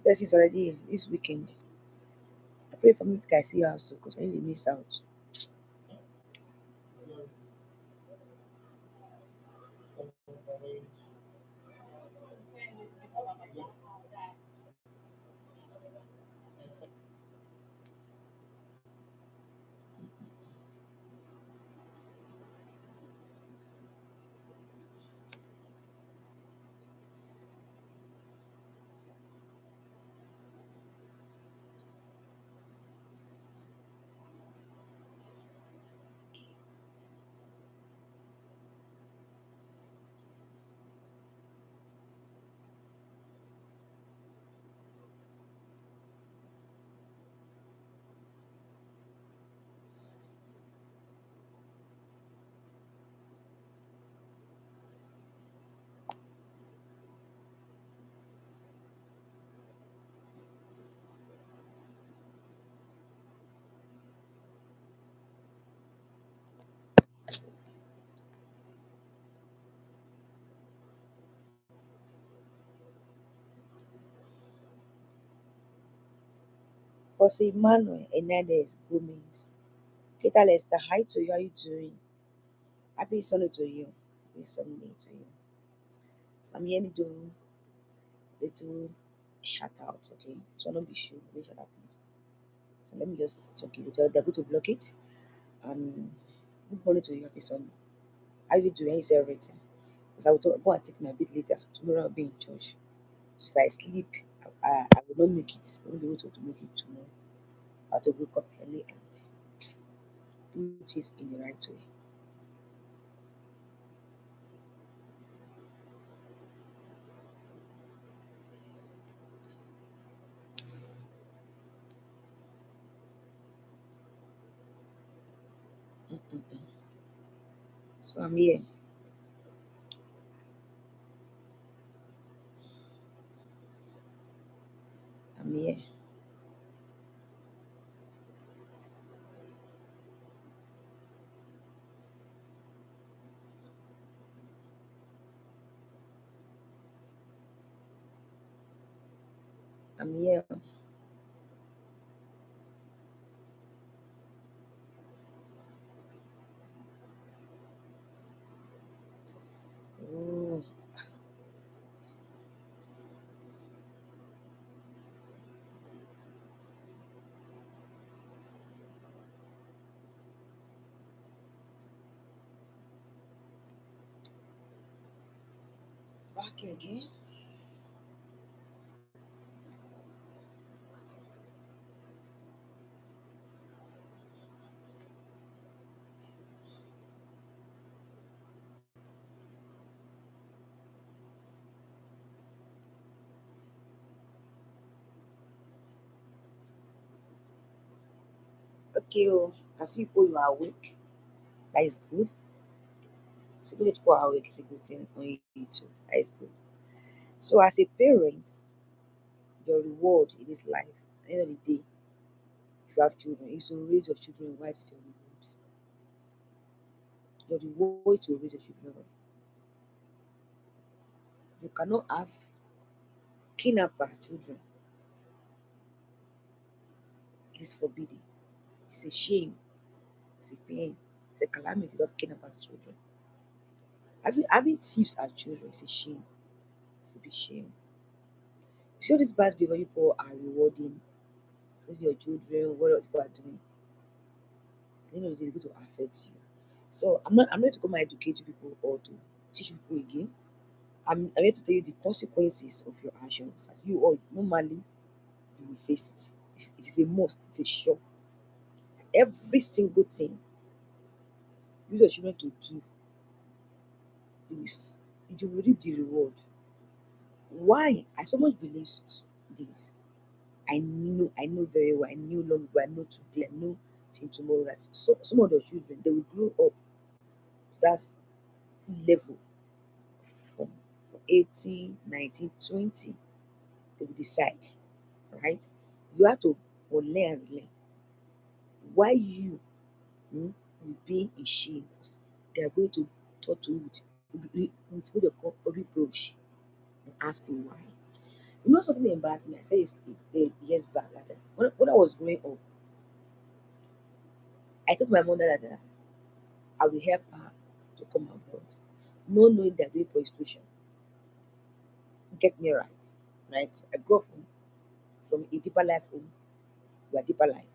Because it's already this weekend. I pray for me to see you also because I need to miss out. Jose Emmanuel Hernandez Gomez. Peter Lester, hi to you. How you doing? Happy Sunday to you. Happy Sunday to you. So I'm here to do little shout out, okay? So don't be sure. Don't shut up. So let me just talk a little. They're going to block it. And good morning to you. Happy Sunday. How you doing? How is everything? Because I will go and take my bit later. Tomorrow I'll be in church. So if I sleep, I will not make it. I won't be able to make it tomorrow. I have to wake up early and do things in the right way. Mm-mm-mm. So I'm here. I'm here. I'm here. Oh, back again. Okay, oh, can see people you are awake. That is good. See people are awake is a good thing on YouTube. That is good. So as a parent, your reward in this life, at the end of the day, if you have children, is to raise your children right is your reward. Your reward is to raise your children right. You cannot have kidnapper children. It is forbidden. It's a shame. It's a pain. It's a calamity of kidnappers children. Having thieves as children is a shame. It's a big shame. You see all these bad behavior people are rewarding. This is your children, what other people are doing. At the end of the day, it's going to affect you. So I'm not to come and educate you people or to teach people again. I'm here to tell you the consequences of your actions. And you all normally you will face it. It is a must, it's a sure. Every single thing use your children to do this, you will reap the reward. Why? I so much believe this. I know very well. I knew long ago. I know today. I know till tomorrow that some of the children they will grow up to that level from 18, 19, 20. They will decide, right? You have to unlearn and learn. Why you will be in shame? They are going to talk to you with what they call reproach and ask you why. You know something about me? I said years back that when I was growing up, I told my mother that I will help her to come abroad, no knowing they're doing prostitution. Get me right, right? 'Cause I grew up from a deeper life home to a deeper life.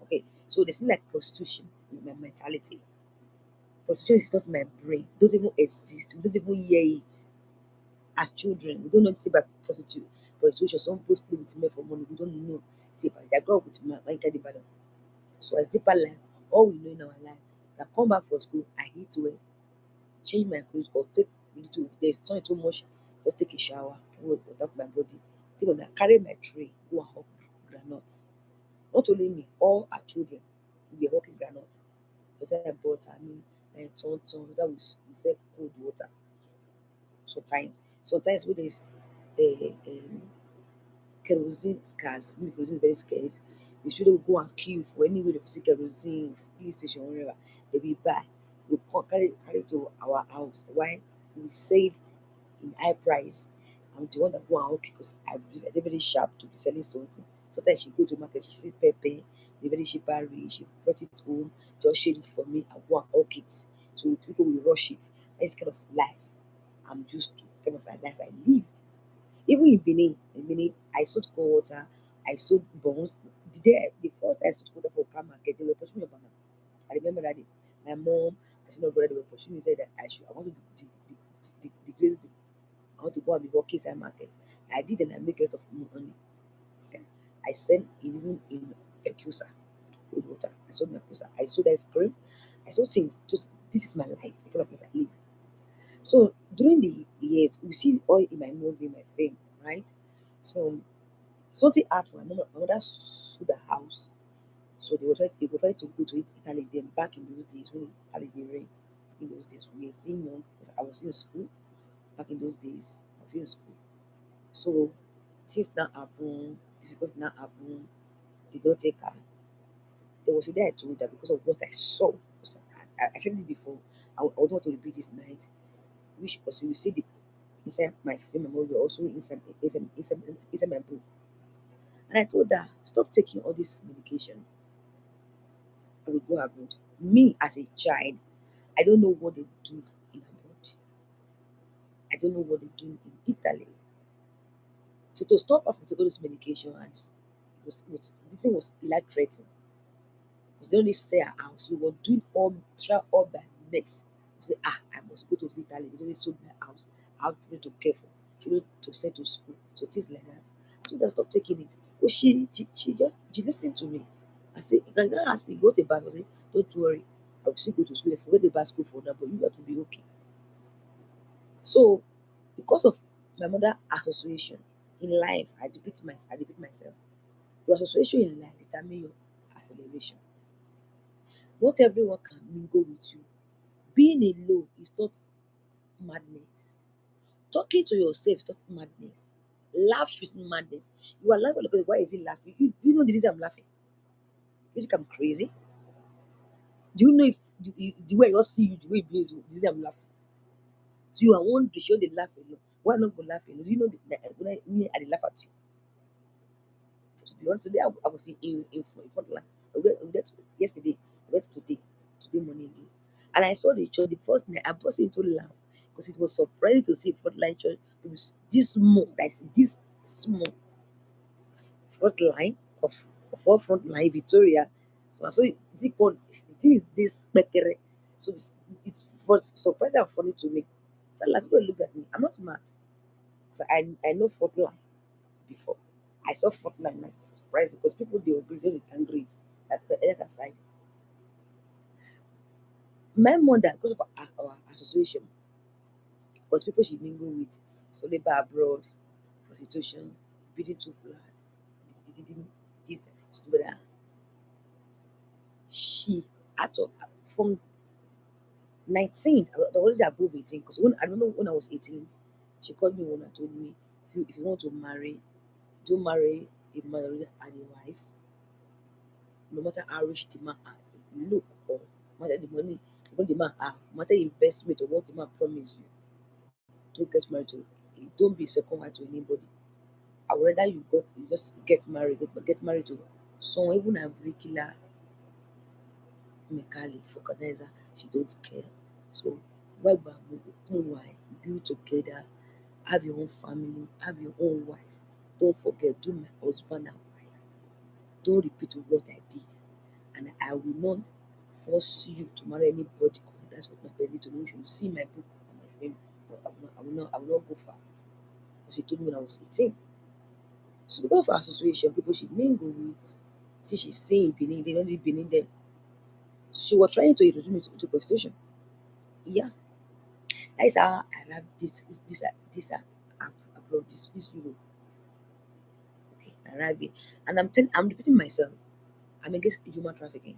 Okay, so there's something like prostitution in my mentality. Prostitution is not in my brain. It doesn't even exist. We don't even hear it. As children, we don't know anything about prostitution. Some people sleep with men for money. We don't know anything about it. I grew up with my kind of. So as deeper life, all we know in our life, I come back from school, I eat well, change my clothes, or take a little. If there's not too much, just take a shower, water my body. Take on, carry my tray, go and hawk granuts. Not only me, all our children, we were hawking granuts. So I bought, ton, that we sell cold water. Sometimes when there's a kerosene scarce, maybe kerosene is very scarce, the children will go and queue for anywhere they see kerosene, police station, wherever they will buy. We come carry it to our house. Why? We saved in high price. I'm the one that go and work because they're very sharp to be selling something. Sometimes she go to market, she see pepper, they very cheap rate, she brought it home, just shade it for me, I go and hawk it. So people will rush it. That's kind of life I'm used to, kind of like life I live. Even in Benin, I sold cold water, I sold buns. The first I sold water for car market, they were pushing me banana. I remember that day. My mom, I said, no brother, they were pushing me, said that I want to decrease the, I want to go and be working inside market. I did and I make a lot of money. So I sent even in a Cusa, cold water. I sold my Cusa. I sold ice cream. I sold things. Just this is my life, the kind of life I live. So during the years, we see all in my movie, my film, right? So something happened. My mother sold the house. So they were trying to go to it Italy. Then back in those days when Italy they rain, in those days we were seeing young because I was in school back in those days. I was in school. So things now happen, difficulties now happen, they don't take her. There was a day I told her because of what I saw. 'Cause I said it before. I don't want to repeat this night. Which because you will see the inside my film, my movie, also inside my book. And I told her, stop taking all this medication. I will go abroad. Me as a child, I don't know what they do in abroad. I don't know what they do in Italy. So to stop her from taking all this medication, and this thing was life threatening. Because they only stay at house. You were doing try all that mess. You say, I must go to Italy. They only sold my house. I have children to care for, children to send to school. So things like that. So they stop taking it. But she listened to me. I said, if I can ask me, go to the bank, I say, don't worry. I will still go to school. I forget about school for now, but you have to be okay. So because of my mother association in life, I repeat myself. Your association in life determine your acceleration. Not everyone can mingle with you. Being alone is not madness. Talking to yourself is not madness. Laugh is not madness. You are laughing because why is he laughing? Do you know the reason I'm laughing? You think I'm crazy? Do you know if the way I just see you, the way you blaze, the reason I'm laughing? So you are one to show the laugh alone. Why not go laugh alone? Do you know when I dey laugh at you? So to be honest, today I was in front line. Yesterday, I went today morning again. And I saw the church the first night. I burst into laugh because it was surprising to see front line church to be this small. That's this small front line of all front line Victoria. So I saw it, this pekere. So for surprising and funny to me. So like people look at me. I'm not mad. So I know front line before. I saw Fortnite and I was surprised because people they agree, they angry at the other side. My mother, because of our association, was people she mingle with, so labor abroad, prostitution, building two flats, didn't this so that she had to from 19, I was already above 18 because when I remember when I was 18, she called me one and told me if you want to marry, don't marry a man already had a wife, no matter how rich the man are, look or matter the money what the man have, matter the investment or what the man promise you, don't get married to don't be a second wife to anybody. I would rather you just get married, get married to someone, even a bricklayer, mechanic, vulcanizer, she don't care. So why build together, have your own family, have your own wife. Don't forget, do my husband and wife. Don't repeat what I did. And I will not force you to marry anybody because that's what my parents told me. You should see my book and my film. But I will not go far. But she told me when I was 18. So because of her association, people she mingle with, see she's saying Benin, they don't live Benin there. She was trying to introduce me to prostitution. Yeah, that's how I love abroad, this Europe. Okay, I arrived here. And I'm repeating myself. I'm against human trafficking.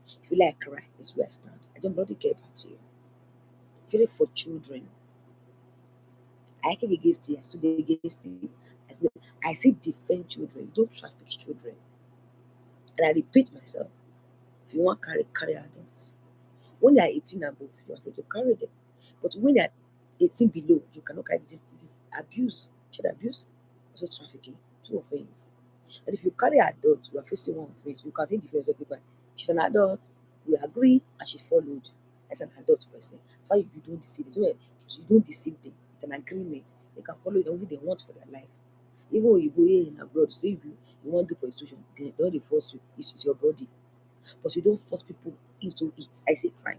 If you like cry, it's where I stand. I don't bloody care about you. Especially for children. I can against it, I stood against it. I say defend children, don't traffic children. And I repeat myself, if you want carry adults. When they are 18 and above, you are free to carry them. But when they are 18 below, you cannot carry this is abuse, child abuse, also trafficking, two offense. And if you carry adult, you are facing one offense. You can take defense of people. She's an adult, we agree, and she's followed as an adult person. Why you don't deceive them? So you don't deceive them. It's an agreement. They can follow it only they want for their life. Even when you go here in abroad, say you want to do prostitution, they don't force you. It's your body. But you don't force people into it. I say crime.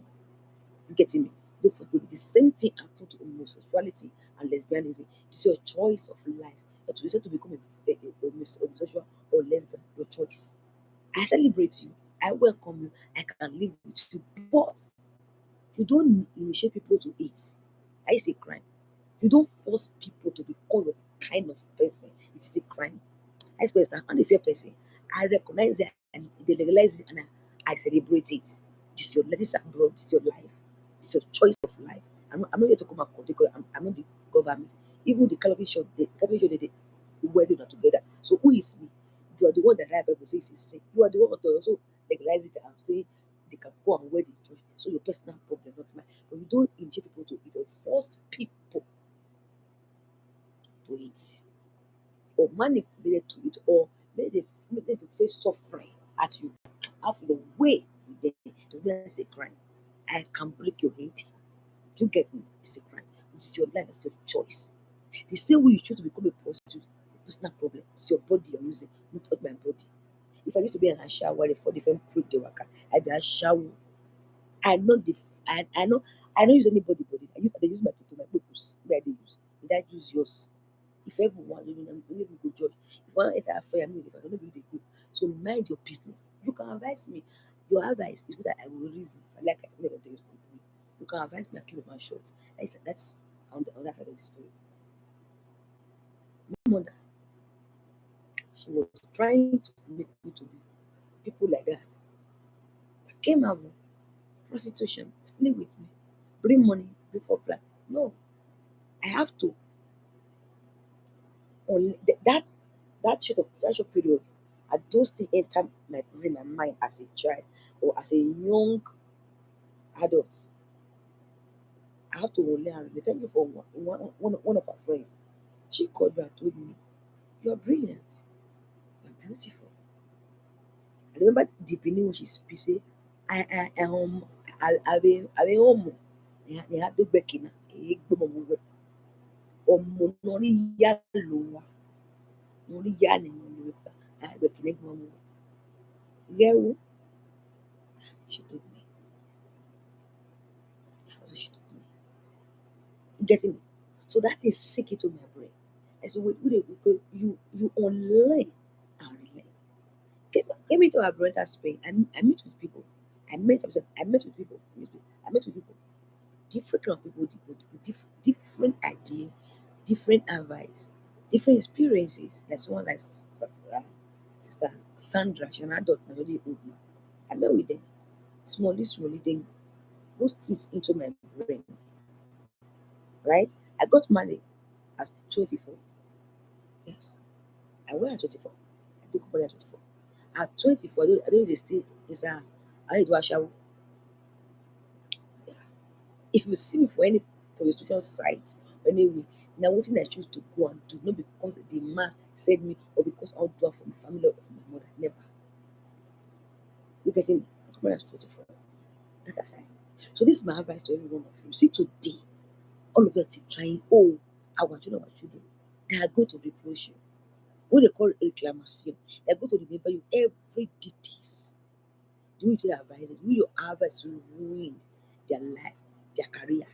You getting me? Don't force people. The same thing happened to homosexuality and lesbianism. It's your choice of life. But you decide to become a homosexual or lesbian, your choice. I celebrate you. I welcome you. I can live with you. But you don't initiate people to it. I say crime. You don't force people to become a kind of person. It is a crime. I suppose that I'm a fair person. I recognize it and they legalize it and I celebrate it. This is your life, this is abroad, this is your life, this is your choice of life. I'm not here to come and because I'm not the government. Even the Catholic Church, they wedding are together. So who is me? You are the one that right Bible says is sin. You are the one that also legalize it and say they can go and wed in church. So your personal problem, not mine. But you don't inject people to it or force people to it or manipulated to it or made them to face suffering at you. Have your way with them. To that's a crime. I can break your head. Do you get me? It's a crime. It's your life, it's your choice. The same way you choose to become a prostitute, a personal problem. It's your body you're using, not my body. If I used to be in a shower, the 4 different prick the worker, I'd be a shower. I know the I don't use anybody body. I use my my purpose. Where they use. Did I use yours? If everyone living and we even go judge. If one enter a fire, me if I don't know where they go. So mind your business. You can advise me. Your advice is what I will reason. If I like I can never tell you something. You can advise me, I keep my short. That's on the other side of the story. My mother, she was trying to make me to be people like that. I came out prostitution, sleep with me, bring money, bring for plan. No, I have to on that short period. I those things enter my brain, my mind as a child or as a young adult. I have to only and thank you for one of our friends. She called me and told me, you are brilliant, you are beautiful. I remember the beginning when she speak say, I be home. They had to back in. Ọmọ náà rí yá lò wá, mo rí yá nínú lò wá, àgbẹ̀kìnní gbọ́n mo wá. Lewo, she told me. That's what she told me. You getting me? So that is sick into my brain. I said, wait, because you unlearn and relearn. Came into our brother Spain. I meet with people. I met with people. I met with people. Different kind of people with different idea, different advice, different experiences. Like someone like Sister Sandra, she's an adult now, already old now. I met with them. Small, thing those things into my brain, right? I got married at 24. Yes, I went at 24. I took money at 24. At 24, I don't need to stay inside house. I need to wash out. Yeah. If you see me for any prostitution site Anyway, now what I choose to go and do, not because the man said me or because I'll do it for my family or for my mother. Never. You getting me? I'm not 24. That aside. So this is my advice to every one of you. See today, all of us are trying, oh, our children, they are going to reproach you. What they call reclamation. They're going to remember you every details. Do it your advice. Do your advice to ruin their life, their career.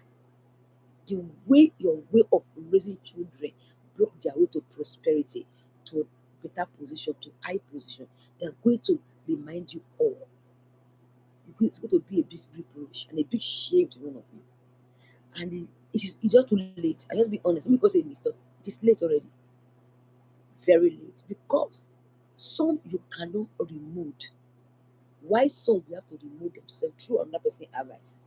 The way your way of raising children block their way to prosperity, to better position, to high position. They're going to remind you all. It's going to be a big reproach and a big shame to one of you. And it's just too late. I just be honest. Let me go say Mr. It is late already. Very late. Because some you cannot remove. Why some we have to remove themselves through another person's advice?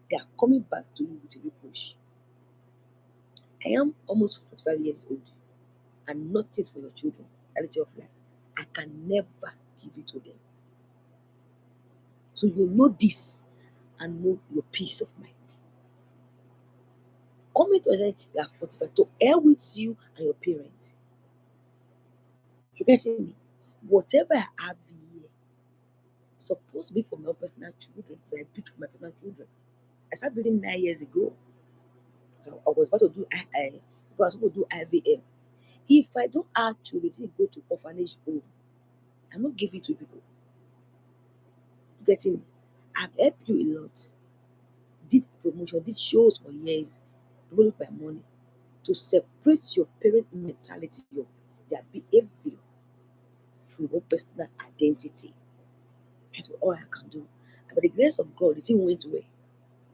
They are coming back to you with a reproach. I am almost 45 years old and nothing for your children, reality of life. I can never give it to them. So you know this and know your peace of mind. Coming to us, you are 45 to air with you and your parents. You getting me? Whatever I have here, supposed to be for my own personal children, because I built for my personal children. I started building 9 years ago. I was about to do I was supposed to do IVF. If I don't actually go to orphanage home, I'm not giving to people. You getting me? I've helped you a lot. Did promotion, did shows for years, promoted by money to separate your parent mentality, their behavior from your personal identity. That's all I can do. And by the grace of God, the thing went away.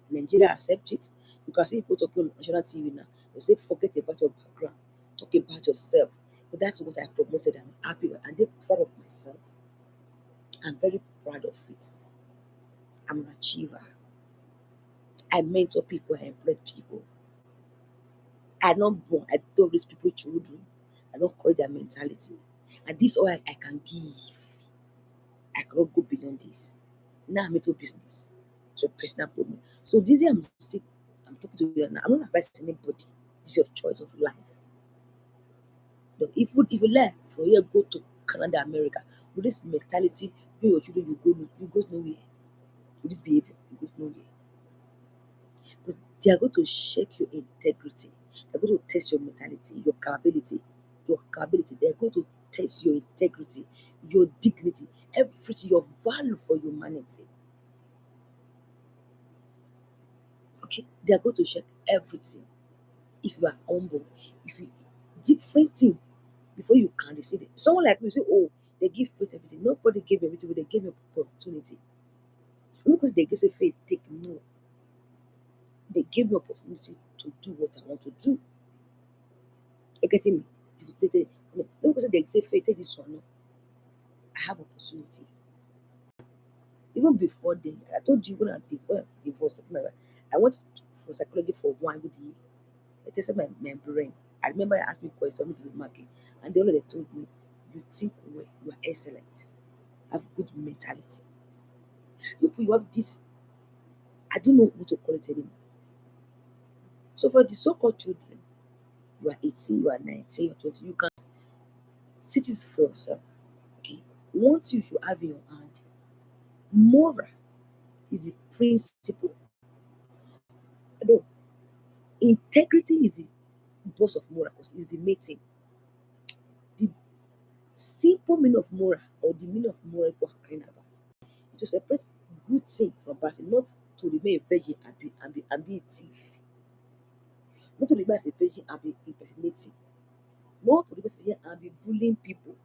Nigeria accept it. You can see people talking on national TV now. They say, forget about your background, talk about yourself. So that's what I promoted. I'm happy with, and they're proud of myself. I'm very proud of it. I'm an achiever. I mentor people, I employ people. I'm not born, I don't raise people children. I don't call their mentality. And this all I can give. I cannot go beyond this. Now I'm into business. So personal problem. So this year I'm talking to you now. I'm not advising anybody. It's your choice of life. But if you learn from here, go to Canada, America, with this mentality, you your children you go nowhere. With this behavior, you go nowhere. Because they are going to shake your integrity. They're going to test your mentality, your capability, your capability. They're going to test your integrity, your dignity, everything, your value for humanity. Okay, they are going to check everything. If you are humble, if you different thing before you can receive it. Someone like me say, oh, they give faith everything. Nobody gave me everything, but they gave me opportunity. Because they give faith, take no. They gave me opportunity to do what I want to do. You getting me? No, because they say faith, take this one. No, I have opportunity. Even before then, I told you when I divorce. I went for psychology for 1 year. They tested my brain. I remember I asked me questions to be marking, and they already told me, you think well, you are excellent, have good mentality. You have this, I don't know what to call it anymore. So for the so-called children, you are 18, you are 19, you are 20, you can sit it for yourself. Okay. Once you should have in your hand, moral is the principle. No, integrity is the boss of moral, because it's the mating. The simple meaning of moral, or the meaning of moral people are crying about, is to separate good thing from bad thing, not to remain a virgin and be a thief, not to remain as a virgin and be impersonating, not to remain as a virgin and be bullying people.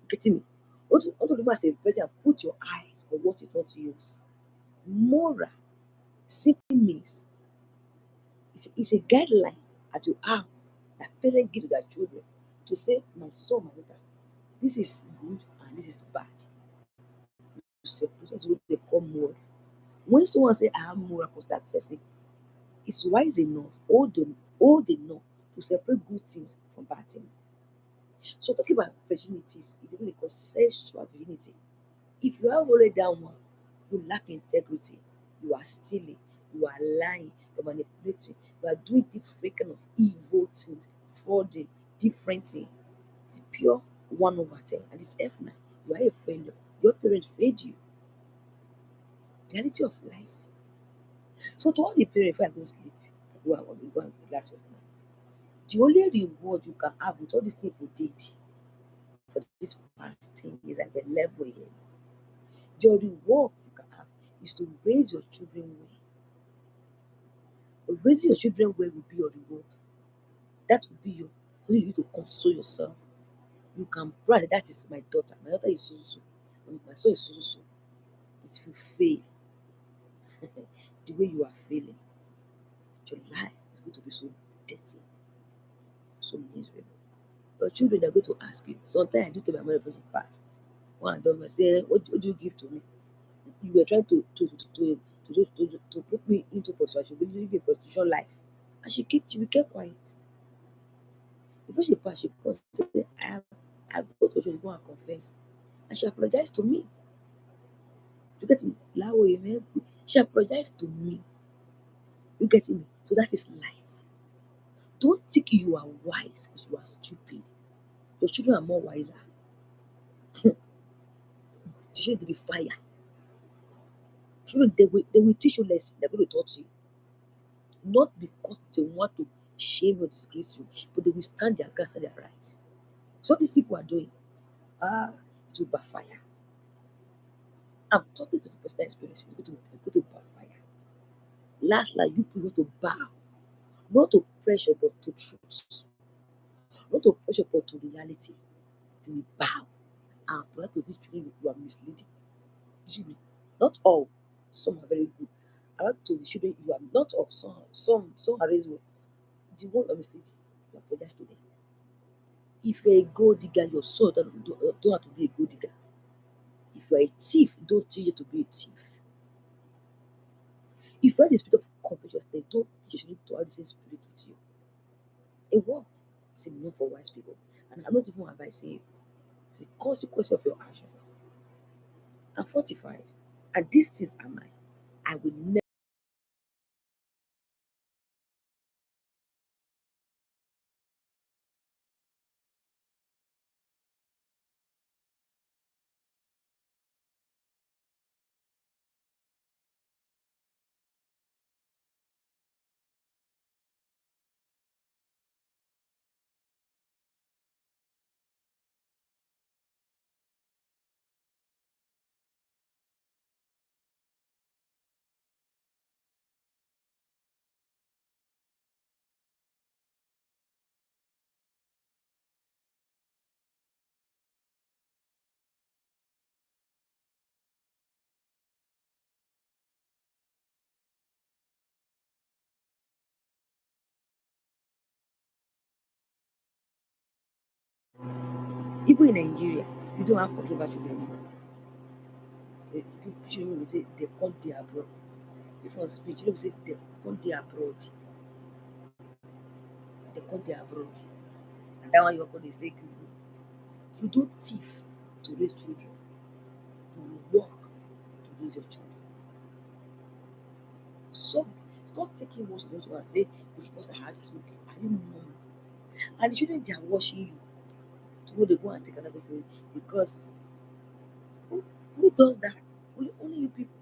Getting me? Not to remain as a virgin and put your eyes on what is not yours. Moral simply means it's a guideline that you have, that parents give to their children, to say, my son, my daughter, this is good and this is bad. To separate. That's what they call moral. When someone say I have moral, because that person is wise enough, old enough to separate good things from bad things. So talking about virginities, it really called sexual virginity. If you have already that one, you lack integrity, you are stealing, you are lying, you're manipulating, you are doing different kind of evil things, frauding, different things. It's pure 1/10, and it's F9. You are a failure. Your parents failed you. Reality of life. So to all the parents, if I go sleep, I go and relax with now. The only reward you can have with all these people did for this past 10 years and the 11 years, your reward you can have is to raise your children well. Raising your children well will be your reward. That will be your something you use to console yourself. You can brag that is my daughter. My daughter is so so. My son is so so. If you fail, the way you are failing, your life is going to be so dirty, so miserable. Your children are going to ask you. Sometimes I do tell my mother before she passed. One of them say, what do you give to me? You were trying to put me into prostitution. I should be living a prostitution life. And she became quiet. Before she passed, she called and said, I go to church to go and confess. And she apologized to me. You get me? Lawo, amen. She apologized to me. You get me? So that is life. Don't think you are wise because you are stupid. Your children are more wiser. They should be fire. Children, they will teach you lessons. They're going to talk to you. Not because they want to shame or disgrace you, but they will stand their ground and their rights. So these people are doing, it will backfire. I'm talking to the personal experience. It's going to backfire. Last, like you people to bow, not to pressure, but to truth. Not to pressure, but to reality. You will bow. And for that to this children, you are misleading. Children, not all. Some are very good. I want to the children, you are not all. Some are raised well. The one you are misleading, you apologize to them. If you're a gold digger, your son don't have to be a gold digger. If you're a thief, don't teach you to be a thief. If you're in the spirit of covetousness, don't teach you to have the same spirit with you. A word is enough for wise people. And I'm not even advising you. It's the consequence of your actions. I'm 45, and these things are mine. I will never. Even in Nigeria, you don't have control over children anymore. Say, children will say they come there abroad. Before speech, children will say they come there abroad. They come there abroad. And that one you're going to say, you don't thief to raise children. You work to raise your children. So stop taking most of those and say, because I had children, are you normal? And the children they are watching you. So they go and take another thing because who does that? Only you people.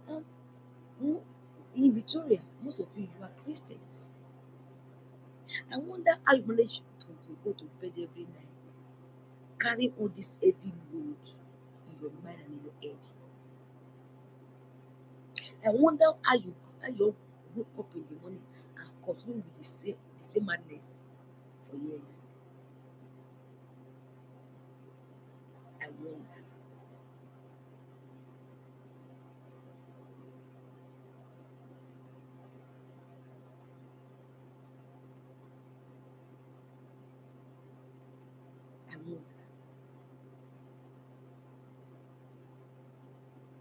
And in Victoria, most of you are Christians. I wonder how you manage to go to bed every night, carry all this heavy load in your mind and in your head. I wonder how you wake up in the morning and continue with the same madness for years. I wonder. I wonder.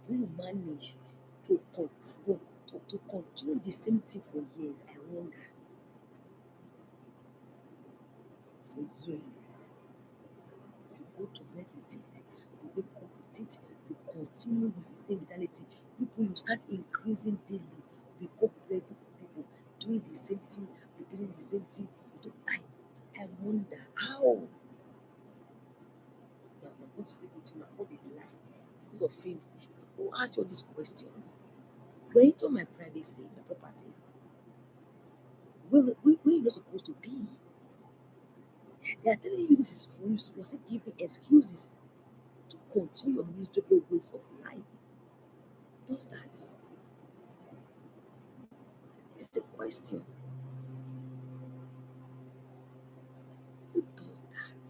Do you manage to control to continue the same thing for years? I wonder. For years. To go to bed with it, to wake up with it, to continue with the same mentality. People you start increasing daily, become plenty people doing the same thing, repeating the same thing. I wonder how. No, I'm not going to sleep with you, I'm not going to lie because of fame. So I'll ask you all these questions. You're into my privacy, my property. Where you're not supposed to be. They are telling you this is true. You're still giving excuses to continue your miserable ways of life. Who does that? It's a question. Who does that?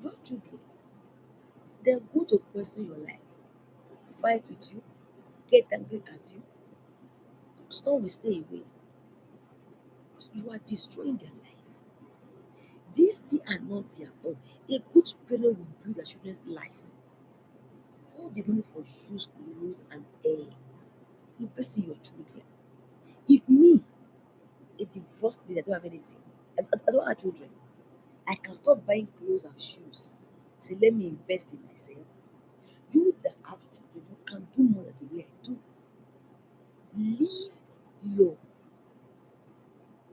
Your children, they're going to question your life, fight with you, get angry at you. Some will stay away because you are destroying their life. These things are not their own. A good parent will build their children's life. All the money for shoes, clothes, and air. Invest in your children. If me, a divorced lady, I don't have anything. I don't have children. I can stop buying clothes and shoes. So let me invest in myself. You that have children, you can do more than the way I do. Leave your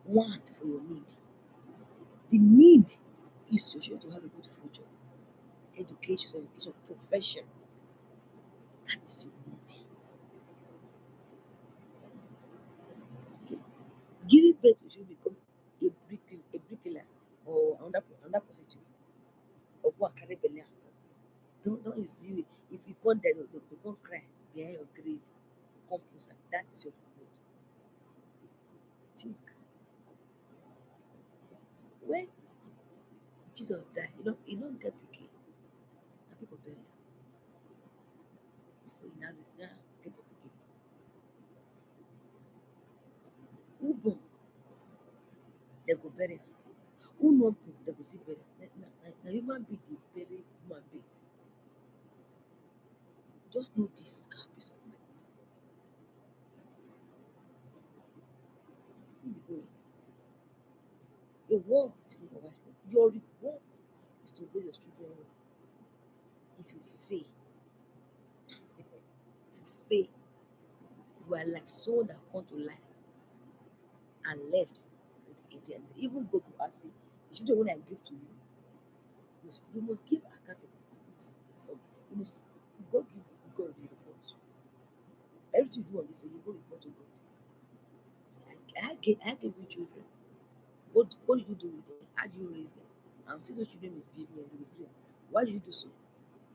want for your need. The need is your children to have a good future, education, profession. That is your need. Okay? Giving birth to children become a bricklayer or another prostitute or go and carry belle. Don't you see? If you come there, they can't cry behind your grave. You come closer. That is your reward. Think when Jesus died, you don't get pikin, and people bury am before you now get a pikin. Who born, dem go bury am. Who no born, dem go still bury am. Na human being dey bury human being. Just know this and have peace of mind. Who be going? Your war is not for white people. Your reward is to raise your children well. If you fail, if you fail, you are like someone that come to life and left with ATM. Even God will ask you, the children when I give to you, you must give accountable. So you must God give God will report. Everything you do on this you go report to God. Say, I gave you children. What did you do with them? How do you raise them? And see those children misbehaving and you will do it. Why do you do so?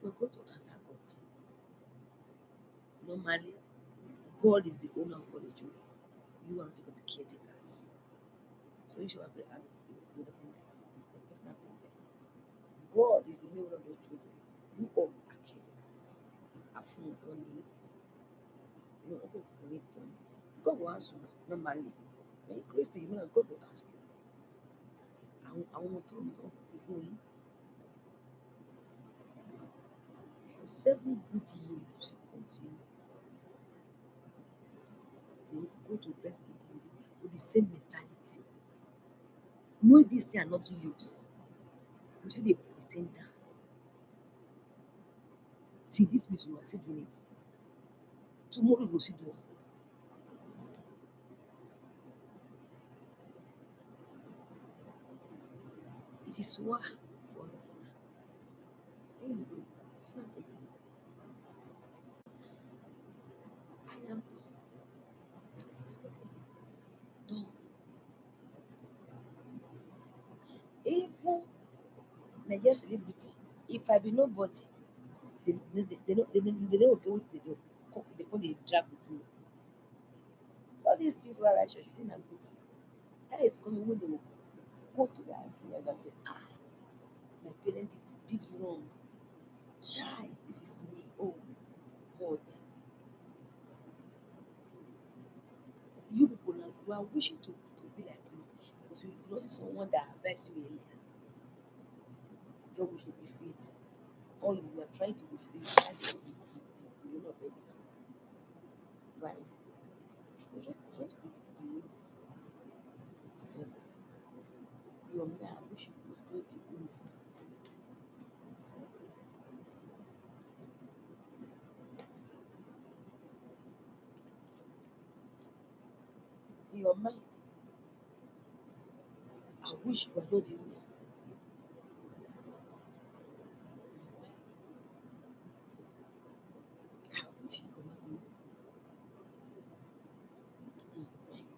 You are going to answer God. Normally, God is the owner for the children. You are not able to caretakers. So you should have a wonderful life. Personal problem. God is the main owner of those children. You all are caretakers. Afunitoni, okay, for it. God will ask you normally. When you Christian, you know God will ask you. Àwọn ọmọ tó ń tọ́ fún yín for 7 good years continue. You will go to bed with the same mentality. Know these things are not yours. You see the pretender. Till this week you are still doing it. Tomorrow you go still do it. It is why for all of una. Anyway, it's not problem. I am getting done. Even Nigerian celebrity, if I be nobody, they no go with they come dey drag with me. So all these things wey I share, you think na good thing. Time is coming when they will come to their house and say, my parent did wrong. Chai, this is me. Oh God. You people now, you are wishing to be like me because you not see someone that advise you earlier. Job we should be fit. Or you are trying to be fit, trying to be the owner of everything. Why? You're trying to be the owner of everything. Your man, wish you were just the owner. your mind, I wish you were not the owner. I wish you were not the owner. In your mind,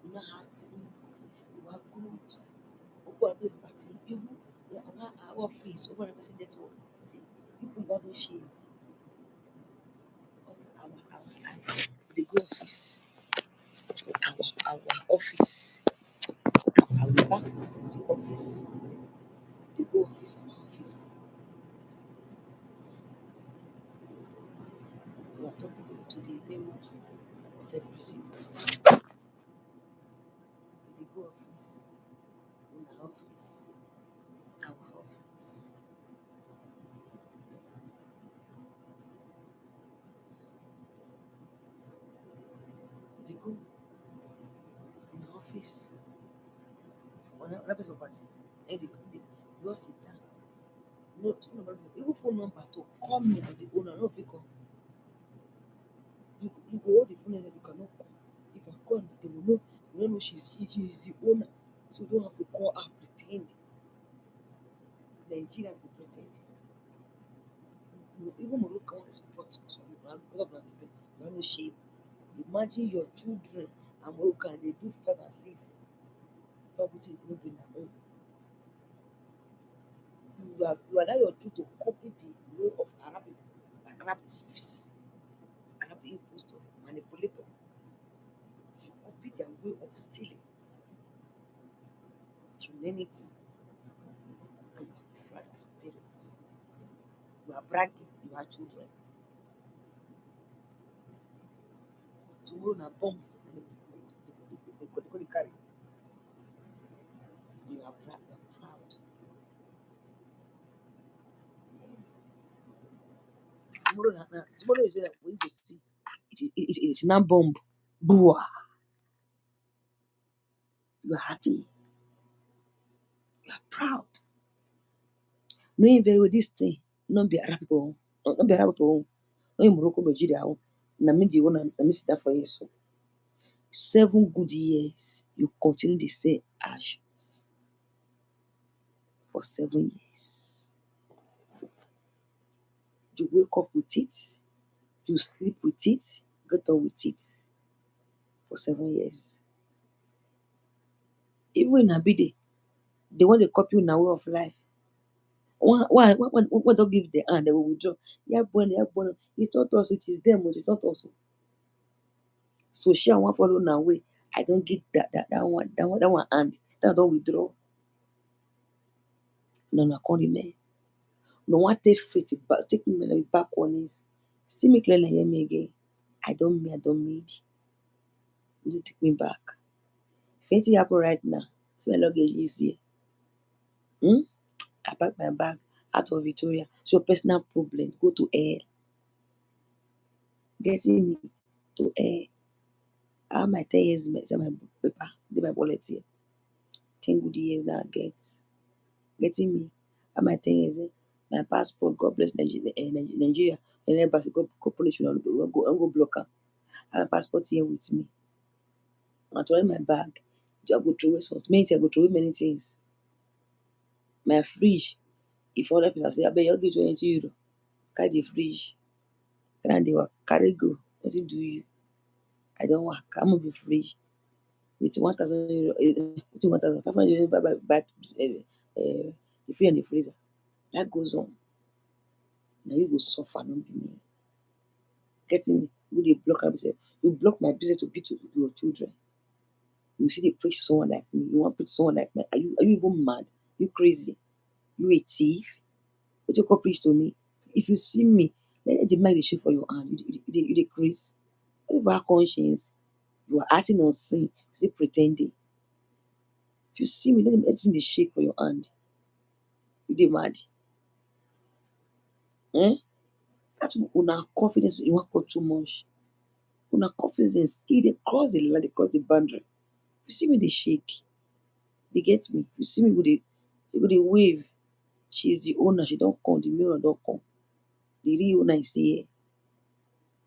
you now have teams, you have groups. Over a big party, you our office, over represented to party. People got no shame of our they go office, our office, our back to the office, they go office, our office. We are talking to the main of every single. They go office, in our office, our office. They go in our office on a personal party. And they just sit down. No, it's not about even phone number to call me as the owner, no fit call. You go hold the phone and you cannot call. If I call, they will know. You don't know she is the owner, so you don't have to call her. Pretend. Nigeria will pretend. Even Morocco want to support some because of their children. You have no shame. Imagine your children and Morocco and they do 5 and 6. For putting it in their own. You allow your children to copy the way of Arab people, like Arab thieves, Arab impostor, manipulator. You copy their way of stealing. You learn it and you are proud as parents. You are bragging, you are children. Tomorrow na bomb they go carry. You are proud, you are proud. Yes. Tomorrow you say that when you see it's not bomb. Boo. You are happy, you are proud. Knowing very well this thing, not be Arab people, not be Arab people, not in Morocco, Nigeria. Na me the one, na me sit down for you. So 7 good years, you continue the same actions for 7 years. You wake up with it, you sleep with it, get on with it for 7 years. Even in Abide, they want to copy you in a way of life. Why don't give the hand, they will withdraw. Yeah, bueno. It's not us, it is them, but it's not us. So she and one follow now way. I don't get that one hand. That don't withdraw. No, can't remain. No one take faith back, take me back once. Still make Lela hear me again. I don't need. You take me back. If anything happen right now, so my luggage is here. I pack my bag out of Victoria. So your personal problem, go to air. Getting me to air. I have my 10 years, my paper, my wallet here. 10 good years now I get. Getting me. I have my 10 years, my passport, God bless Nigeria. And embassy, go police, go block her. I have my passport here with me. I throw in my bag. I go throw away something. Many things I go throw away many things. My fridge. If other people say, I bet you'll give 20 euro. Carry the fridge. And they will carry go. What do you? I don't want. I'm gonna be fridge. With 1,000 euro, with 1,500 euro, buy the free and the freezer. Life goes on. Now you go suffer, not be me. Getting me? You dey block am say you block my business to be to your children. You see they preach to someone like me. You want to preach to someone like me. Are you even mad? You crazy? You a thief? What you call preach to me? If you see me, let the mic dey shake for your hand. You dey craze. What if our conscience? You are acting on sin, still pretending. If you see me, let everything dey shake for your hand. You dey mad? Eh? That's una confidence you want cut too much. Una confidence, e dey cross the line, dey cross the boundary. If you see me dey shake, dey get me. If you see me you go dey wave. She is the owner. She don come. The mirror don come. The real owner is here.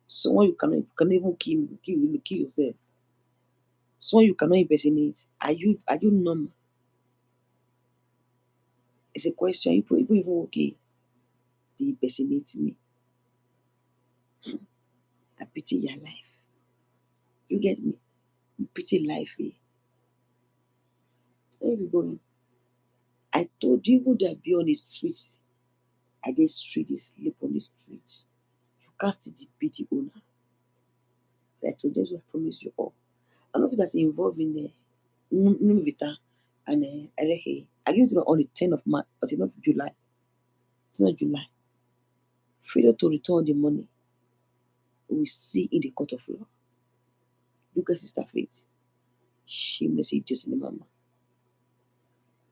Someone you cannot even kill yourself. Someone you cannot impersonate. Are you normal? It's a question. You even okay? They impersonate me. I pity your life. You get me? You pity life, eh? Where we going? I told you, even though I be on the streets, I dey street, dey sleep on the street. You can't still be the owner. So I told you, so I promise you all. I know that's involved in the Vita and Erehe. I give it to them on the 10th of March, but it's not July. It's not July. Failure to return the money, we see in the court of law. Look at Sister Faith. Shameless idiot in the mama.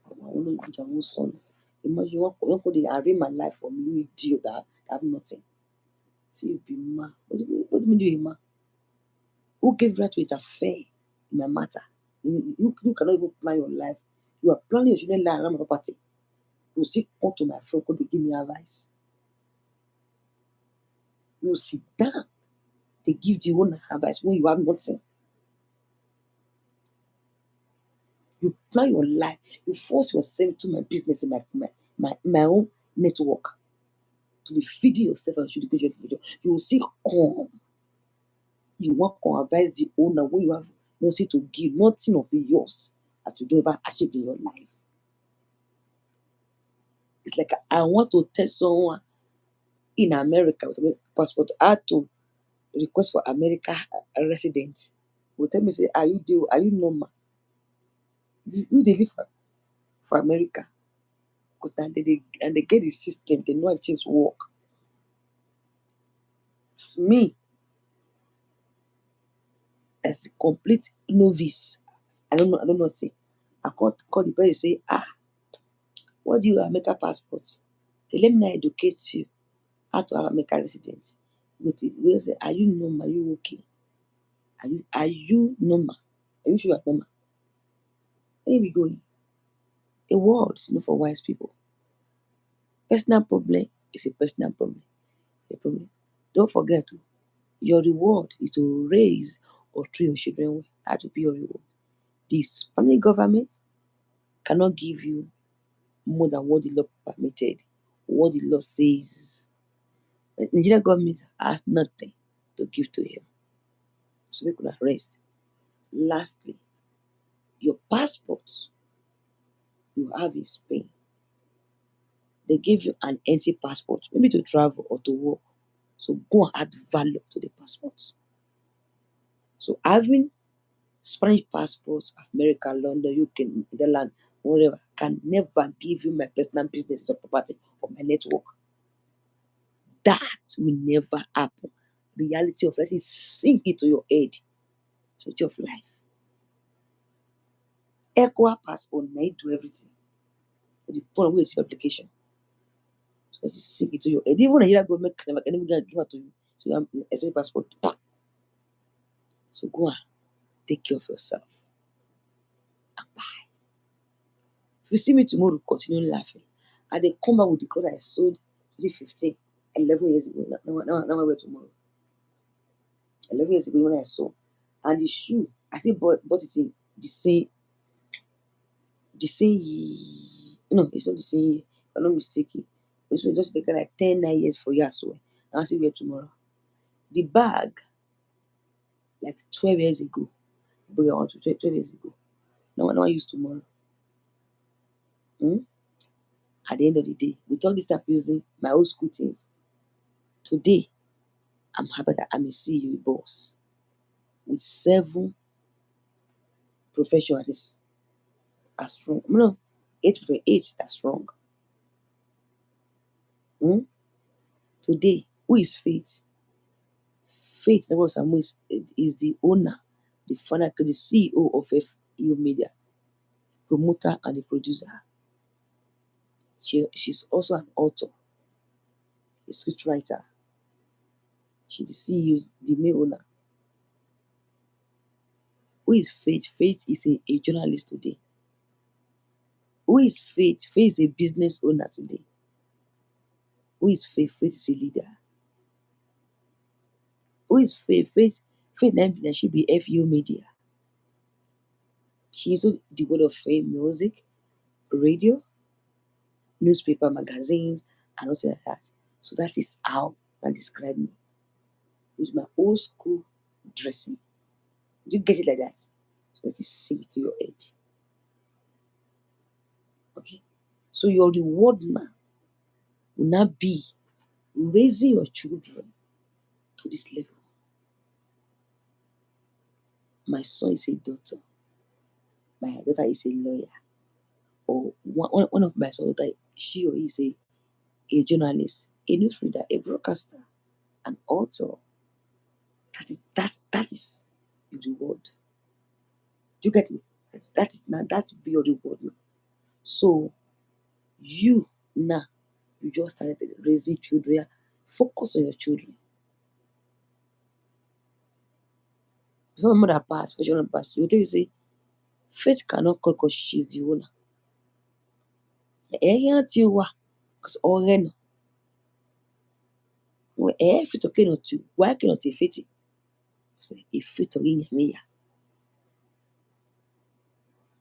I want to be your own son. Imagine one could they arrange my life for me, you idiot that have nothing. See, you be ma. What do you mean you ma? Who gave right to interfere in my matter? You cannot even plan your life. You are planning your children life around my property. You still come to my friend, could they give me advice? You sit down, they give the owner advice when you have nothing. You plan your life, you force yourself to my business in my own network to be feeding yourself and should go to future. You will see come. You want to advise the owner when you have nothing to give, nothing of yours that you don't ever achieve in your life. It's like I want to tell someone in America with a passport, I had to request for America resident. Will tell me say, are you normal? You dey live for America because they get the system, they know how things work. It's me as a complete novice. I don't know what to say. I call the person say, what do you America passport? Okay, let me now educate you how to have American residence. You say, are you normal? Are you okay? Are you normal? Are you sure you are normal? There we go. A world is not for wise people. Personal problem is a personal problem. A problem. Don't forget, your reward is to raise or train your children well. That will be your reward. The Spanish government cannot give you more than what the law permitted, what the law says. The Nigerian government has nothing to give to you. So we could arrest. Lastly, your passport you have in Spain. They give you an empty passport, maybe to travel or to work. So go and add value to the passport. So having Spanish passport, America, London, UK, Netherlands, whatever, can never give you my personal business or property or my network. That will never happen. Reality of life is sink into your head. Reality of life. Equa passport, now you do everything. At the point where it's your application. So it's sink into your head. Even Nigeria government can never give it to you. So you have a Spanish passport. So go on, take care of yourself. And bye. If you see me tomorrow, continue laughing. And they come back with the clothes I sold 2015, 11 years ago. Now I wear tomorrow. 11 years ago when I saw. And the shoe, I still bought it in the same year. No, it's not the same year. If I'm not mistaken. It's just like 10, 9 years for years. So I still wear tomorrow. The bag, like 12 years ago. But I want to 12 years ago. Now I use tomorrow. Hmm? At the end of the day, with all this stuff using my old school things, today I'm happy that I'm a CEO boss with 7 professionals are strong. No, 8 are strong. Hmm? Today, who is Faith? Faith Nebo Samu is the owner, the founder, the CEO of FEO Media, promoter and the producer. She's also an author, a scriptwriter. She's the CEO, the main owner. Who is Faith? Faith is a journalist today. Who is Faith? Faith is a business owner today. Who is Faith? Faith is a leader. Who is Faith? Faith then she be FU Media. She used the word of fame, music, radio, newspaper, magazines, and also like that. So that is how I describe me with my old school dressing. Do you get it like that? So let it sink to your head. Okay. So your reward now will not be raising your children to this level. My son is a doctor. My daughter is a lawyer. Or one of my sons, she or he is a journalist, a newsreader, a broadcaster, an author. That is your reward. Do you get me? That is now that will be your reward now. So you now you just started raising children. Focus on your children. Before my mother passed, before she not passed, she will tell you say faith cannot call because she's the owner. Tí ó wà, because ọ̀rẹ́ nà, fit okay not to, why cannot efeti? Efetori nyame ya.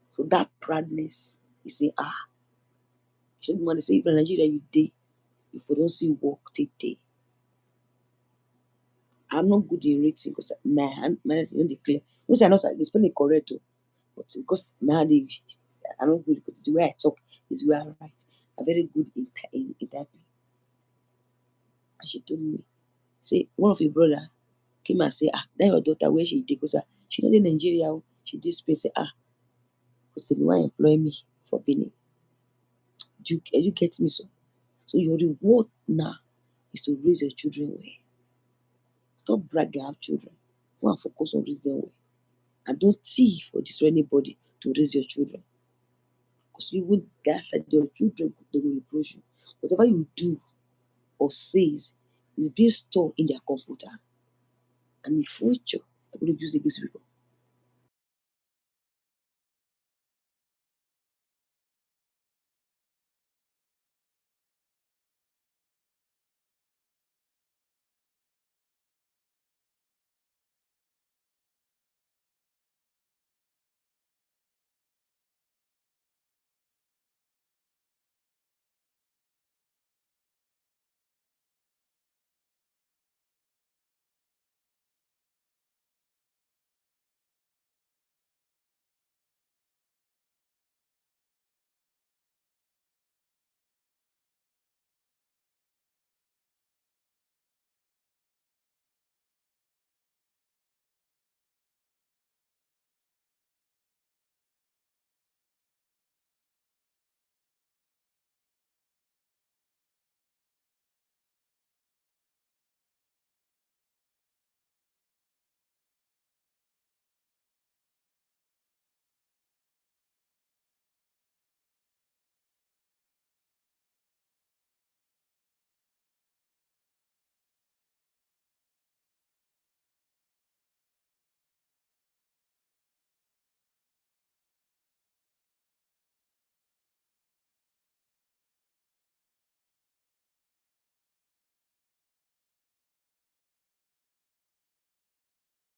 So that proudness, you say, should man say if na Nigeria you dey, if you don't see work, take. I'm not good in rating because my handwriting no dey clear. No say I no the spelling correct o, but because my hand dey, I'm not good because the way I talk is the way I write. I'm very good in typing. And she told me, say one of your brother came and say, that your daughter where she dey? Because she no dey Nigeria o, she dey Spain. Say because they wan employ me for Benin. Do you get me so? So your reward now is to raise your children well. Stop bragging have children. Go and focus on raising them well. And don't thief or destroy anybody to raise your children. Because even that's like your children, they will reproach you. Whatever you do or says is being stored in their computer. And in future, they're going to use against people.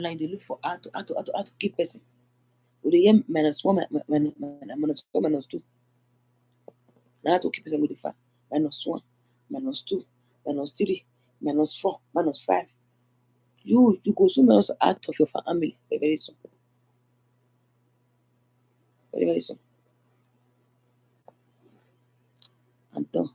Like they look for how to keep person. With the year -1, -1, -2. Now how to keep person go dey find. -1, -2, -3, -4, -5. You go soon minus out of your family very soon. Very, very soon. I'm done.